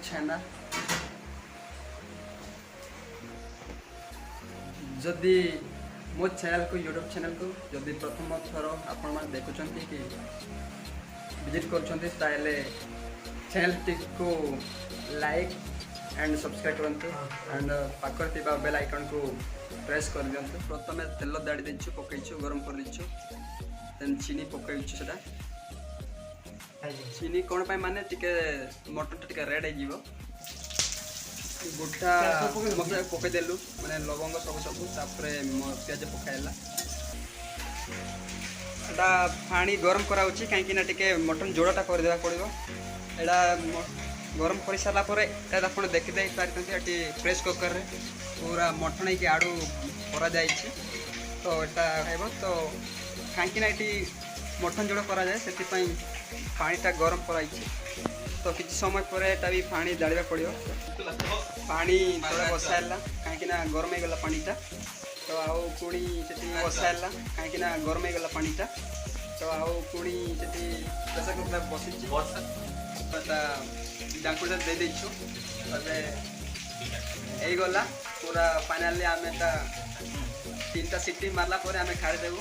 छेना जदि मो चैनल को यूट्यूब चैनल को जदि प्रथम थर आपण मैंने देखुं कि विजिट कर चैनल को लाइक एंड सब्सक्राइब करंतु एंड पाखर थिबा बेल आइकन को प्रेस कर दियंतु। प्रथम तेल दाड़ी देछु पकईछु गरम कर दिछु देन चीनी पकईछु सेटा चीनी कोन पाई माने टिके मटन टिके रेड आइ जीवो गोटा मसला पकई देलु माने लवंग सब सब तापरे प्याज पकाइला एटा पानी गरम करा होची काहे कि ना टिके मटन जोड़ाटा कर देबा पड़िबो एटा गरम कर सारा पर आप देखी दे पारे प्रेस कुकर रे पूरा मटन की आड़ू करा जाइए तो यहाँ खाइब तो कहीं मटन जोड़ करा जाए से पानीटा गरम कराई तो किसी समय पर एटा भी पानी डालवा पड़ो पानी थोड़ा बसाला कहीं गरम होगा पानीटा तो आउ पुणी से बसाला कहीं गरम होगा पानीटा तो आउ पुणी से बसी डाकुटा दे देछु ए गला पूरा फाइनली आमे ता 3टा सीटी मारला पर आमे खाई देबो।